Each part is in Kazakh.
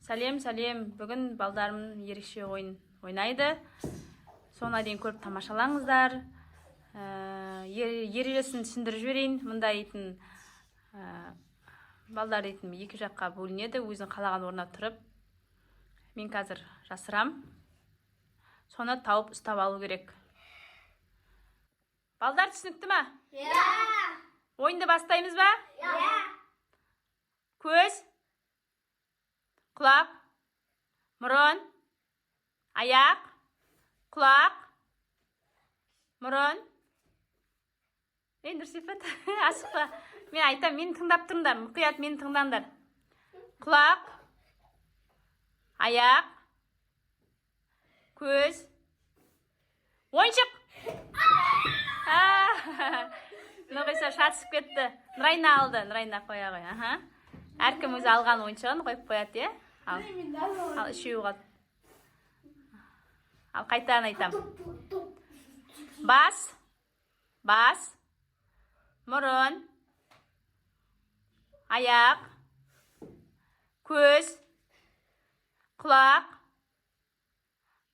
Сәлем. Бүгін балдарымның ерекше ойын ойнайды. Соңына дейін көріп тамашалаңыздар. Ережесін түсіндіріп жіберейін. Мұнда дейтін балдар дейтін екі жаққа бөлінеді. Өзің қалаған орнына тұрып. Мен қазір жасырам. Соны тауып ұстап алу керек. Балдар түсінікті ма? Иә. Ойынды бастаймыз ба? Иә. Көз, құлақ, мұрын, аяқ, құлақ, мұрын. Нұрсипат, асықпа. Мен айтам, мені тыңдап тұрыңдар, мұқият мені тыңдаңдар. Құлақ, аяқ, көз, ойыншық. Нұрғиса шатысып кетті. Нұрайна алды. Нұрайна қоя қой. Әркім өзі алған ойыншығын қойып қояды, е? Ал үшеуі қалды. Ал қайтадан айтам. Бас, мұрын, аяқ, көз, құлақ,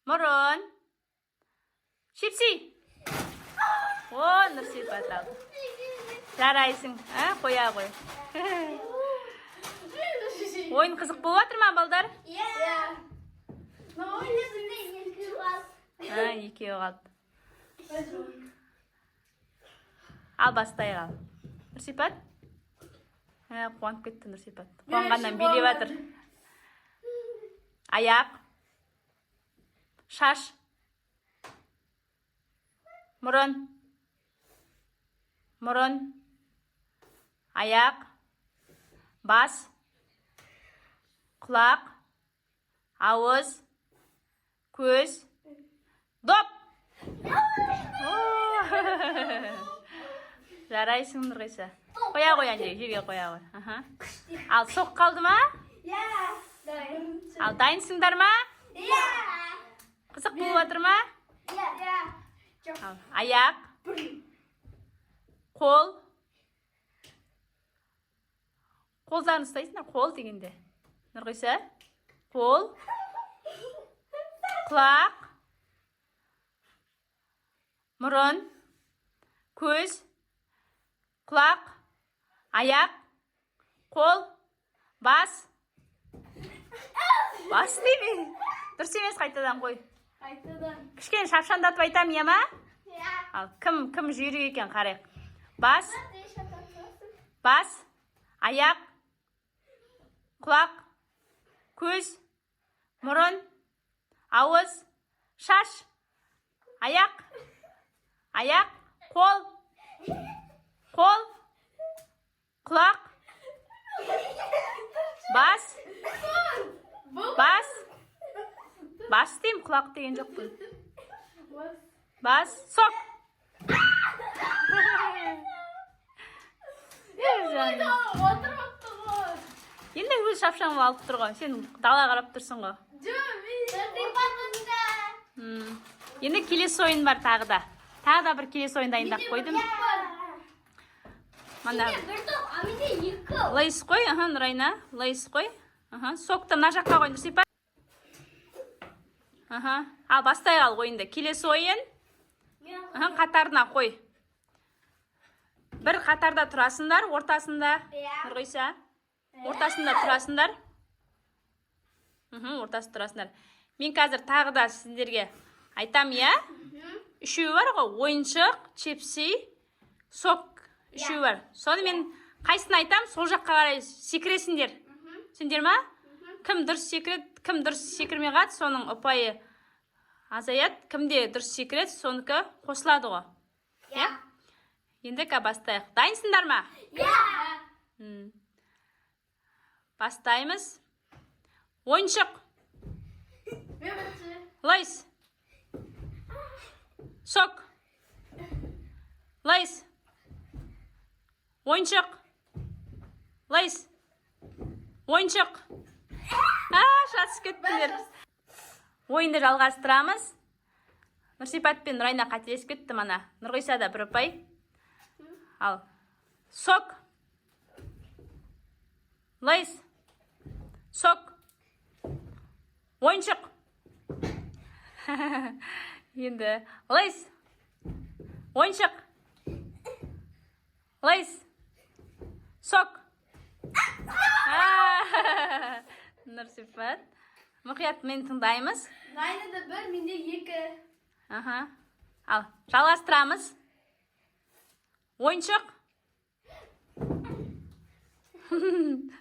мұрын, шепси. О, Нұрсипат алды. Жарайсың, қоя қой. Ойын қызық болып жатыр ма, балдар? Иә. Екеуі қалды. Ал бастай қал. Нұрсипат? Қуанып кетті Нұрсипат. Қуанғаннан билеп жатыр. Аяқ, шаш, мұрын, аяқ, бас, құлақ, ауыз, көз, доп. Жарайсың Нұрғиса. Қоя қой, әне, жерге қоя қой. Ал соқ қалды ма? Иә. Ал дайынсыңдар ма? Иә. Қызық болып жатыр ма? Иә. Аяқ, қол. Қолдарын ұстайсыңдар, қол дегенде. Нұрғиса, қол, құлақ, мұрын, көз, құлақ, аяқ, қол, бас. Бас дейме? Дұрыс емес, қайтадан қой. Кішкене шапшандатып айтам, иә ма? Иә. Ал кім жүйрік екен қарайық. Бас, аяқ, құлақ, көз, мұрын, ауыз, шаш, аяқ, қол, құлақ, бас дейм, құлақ деген жоқ бұл. Бас, соқ. Енді өз шапшаңы алып тұр ғой. Сен дала қарап тұрсың ғой. Енді келесі ойын бар тағы да. Тағы да бір келесі ойын дайындап қойдым. Лайс қой, Нұрайна. Лайс қой. Соқты мына жаққа қой, Нұрсипат. Ал бастай қал ойынды. Келесі ойын. Қатарына қой. Бір қатарда тұрасыңдар, ортасында. Нұрғиса. Ортасында тұрасыңдар. Ортасы тұрасыңдар. Мен қазір тағы да сіздерге айтам, иә? Үшеуі бар ғой, ойыншық, чепси, сок. Үшеуі бар. Соны мен қайсысын айтам, сол жаққа қарай секіресіңдер. Сендер ма? Кім дұрыс секіреді, кім дұрыс секірмей қат, соның ұпайы азаят. Кімде дұрыс секіреді, соныкі қосылады ғой. Иә? Енді бастайық. Дайынсыңдар ма? Иә. Бастаймыз. Ойыншық. Лайс. Сок. Лайс. Ойыншық. Лайс. Ойыншық. Шатысып кеттіңдер. Ойынды жалғастырамыз. Нұрсипат пен Нұрайна қателесіп кетті мана. Нұрғиса да бір ұпай. Ал. Сок. Лайс. Сок. Ойыншық. Енді лайс. Ойыншық. Лайс. Сок. Нұрсипат. Мұқият мен тыңдаймыз. Нұрайнада 1, менде 2. Ал, жалғастырамыз. Ойыншық.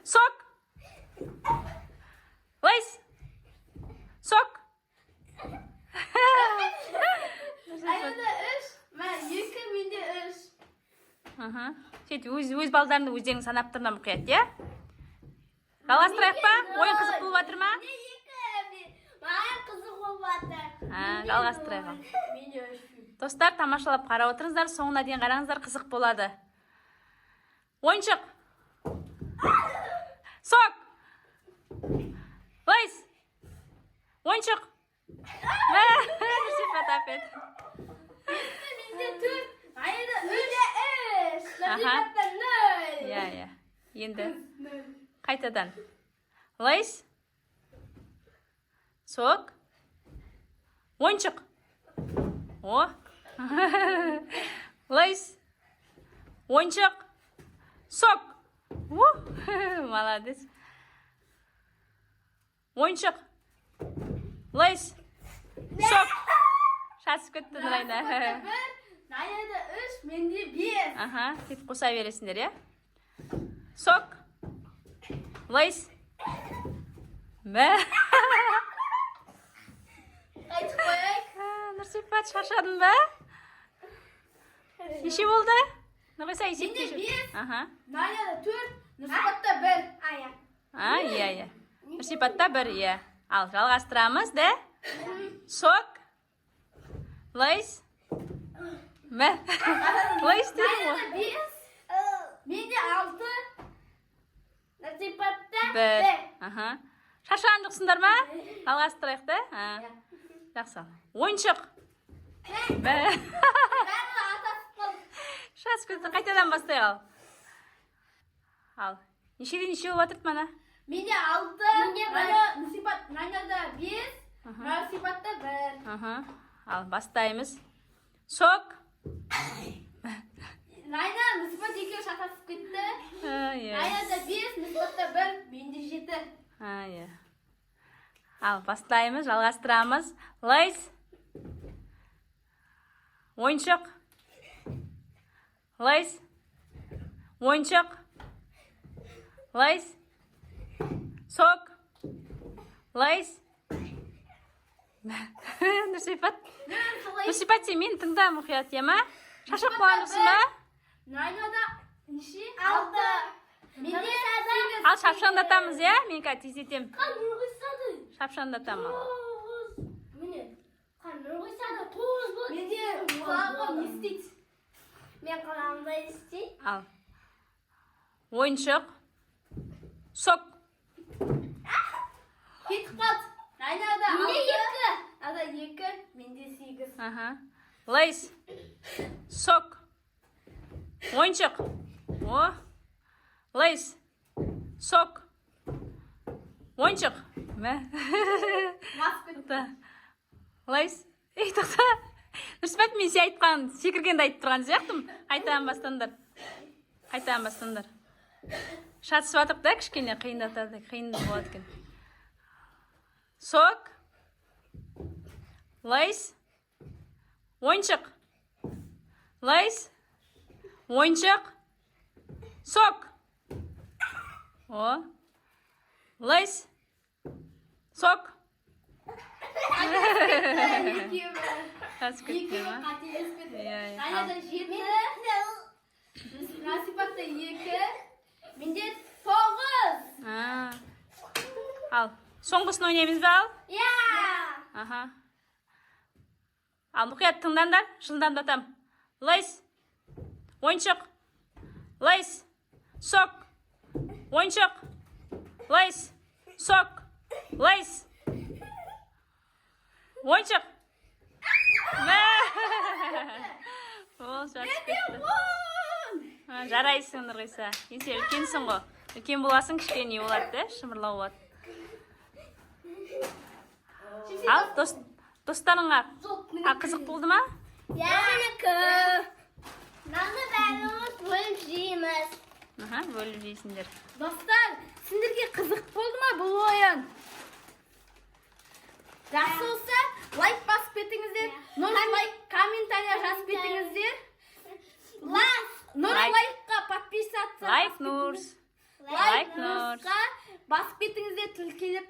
Сок. Лайс. Сок. Нұрайнада 3, мен 2, менде 3. Сөйтіп, өз балдарыңды өздерің санап тұрмын мұқият, е? Жалғастырайық па? Ойын қызық болып жатыр ма? Менде 2, маған қызық болып жатыр. Жалғастырайық. Менде 3. Достар, тамашалап қарап отырыңыздар, соңына дейін қараңыздар, қызық болады. Ойыншық. Сок. Лайс. Ойыншық. Нұрсипат опять. Менде 4, Нұрайнада 3. Нұрсипатта 0. Иә. Енді қайтадан. Лайс. Сок. Ойыншық. О. Лайс. Ойыншық. Сок. Молодец. Ойыншық. Лайс. Сок. Шасып кетті Нұрайна. Нұрайнада 3, менде 5. Сөйтіп қоса бересіңдер, е? Сок. Лайс. Қайтып қояйық. Нұрсипат, шаршадың ба? Неше болды? Нұрғиса, есепте Менде жүр. 5. Нұрайнада 4, Нұрсипатта 1. Иә. Нұрсипатта 1, иә. Ал, жалғастырамыз, да? Сок. Лайс. Лайс дедім ғой. Нұрайнада 5, менде 6, Нұрсипатта 1. Шаршаған жоқсыңдар ма? Жалғастырайық, да? Жақсы. Ойыншық. Шас көзді қайтадан бастай ал. Ал. Неше болып жатырды мана? Менде 6, Нұрайнада 5, Нұрсипатта 1. Ал, бастаймыз. Сок. Нұрайна, Нұрсипат екеуі шатасып кетті. Иә. Нұрайнада 5, Нұрсипатта 1, менде 7. Иә. Ал, бастаймыз, жалғастырамыз. Лайс. Ойыншық. Лайс. Ойыншық. Лайс. Сок. Лайс. Нұрсипат. Нұрсипат, сен мені тыңда мұқият, ема? Шашып қалған жоқсың ба? Нұрайнада 6. Менде 8. Ал, шапшаңдатамыз, иә? Мен қазір тездетем. Нұрғисады. Шапшаңдатам ал. Міне, Нұрғисада 9 болды. Менде қалауым не істейді? Мен қалауымда істейді. Ал. Ойыншық. Сок. Кетіп қалды. Нұрайнада 6. Менде 2. Менде 8. Лайс. Сок. Ойыншық. О. Лайс. Сок. Ойыншық. Басып кетті. Лайс. Ей, тоқта. Нұрсипат, мен сен айтқан, секіргенді айтып тұрған сияқтым. Қайтадан бастаңдар. Шатысып атық да, кішкене қиындатады, қиын болады екен. Сок. Лайс. Ойыншық. Лайс. Ойыншық. Сок. О. Лайс. Сок. Екеуі қателесіп кетті. Нұрайнада 7. Нұрсипатта 2. Менде 9. Ал, соңғысын ойнаймыз ба ал? Иә. Ал, мұқият тыңдандар, жылдамдатам. Лайс. Ойыншық. Лайс. Сок. Ойыншық. Лайс. Сок. Лайс. Ойыншық. Ол жақсы кетті. Жарайсың, Нұрғиса. Сен үлкенсің ғой. Үлкен боласың, кішкене болады, да? Шымырлау болады. Ал достарыңа қызық болды ма? Наны бәріміз бөліп жейміз. Бөліп жейсіңдер. Достар, сендерге қызық болды ма бұл ойын? Жақсы болса, лайк басып кетіңіздер. Лайк, комментария жазып кетіңіздер. Лайкқа подписаться. Лайк Нұрс. Лайкқа басып кетіңіздер, тіркеліп.